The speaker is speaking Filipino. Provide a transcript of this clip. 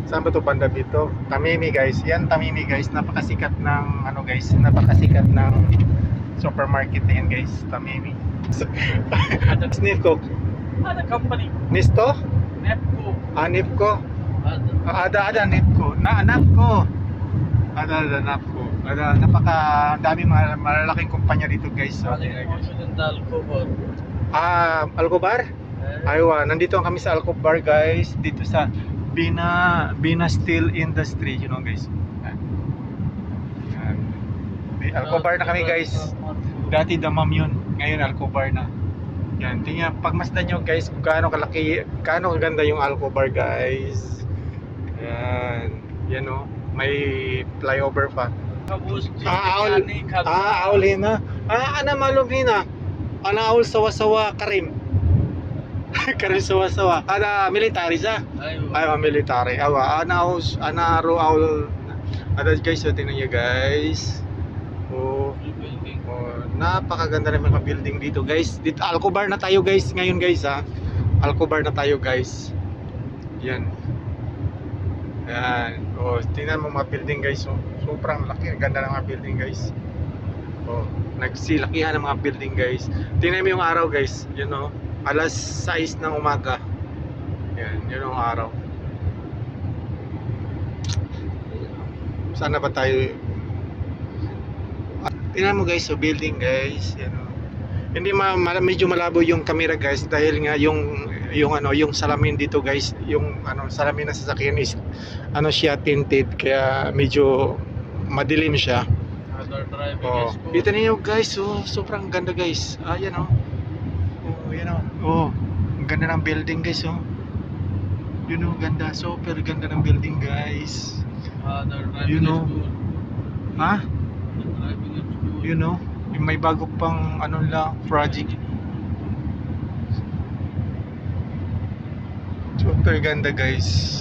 Saan ba to banda dito? Tamimi guys. Yan Tamimi guys. Napakasikat ng ano guys. Napakasikat ng supermarket na yan guys. Tamimi. Snifco. Ada company. Nisto? Nepco. Nipco. Ada. Ada Nipco. Napco. Ada Napco. Napaka daming malalaking kumpanya dito guys. So, Occidental Cobalt. Alcobar? Aywa, nandito kami sa Alcobar guys. Dito sa Bina Steel Industry, you know guys. Yan. Alcobar na kami guys. Dati Damam yun, ngayon Alcobar na. Yan, tingnan pagmasdan nyo guys kung gaano kalaki, gaano kaganda yung Alcobar guys. Yan. Yan oh, may flyover pa. Kabus. Aul hina. Ana malum hina. Ana aul sawa-sawa Karim. Karim sawa-sawa. Ada military sa. Ay, military. Awa, ana ro aul. Ada guys, so tingnan niyo guys. Oh, napakaganda ng mga building dito guys. Dito Alcobar na tayo guys ngayon guys ha. Alcobar na tayo guys. Yan. Yan. Oh, tingnan mo mga building guys. Oh, sobrang laki, ganda ng mga building guys. Oh, nagsilakihan ng mga building guys. Tingnan mo yung araw guys. You know, alas 6 ng umaga. Yan, yun ang araw. Sana ba tayo? Tingnan mo guys, so building guys, yan oh. Hindi medyo malabo yung camera guys dahil nga yung salamin dito guys, yung salamin ng sasakyan is siya tinted kaya medyo madilim siya. Oh, dito niyo guys, so sobrang ganda guys. Yan oh. Oh, yan oh. Oh, ang ganda ng building guys oh. You know, ganda, super ganda ng building guys. You know. Ha? You know, may bago pang project. Super ganda guys.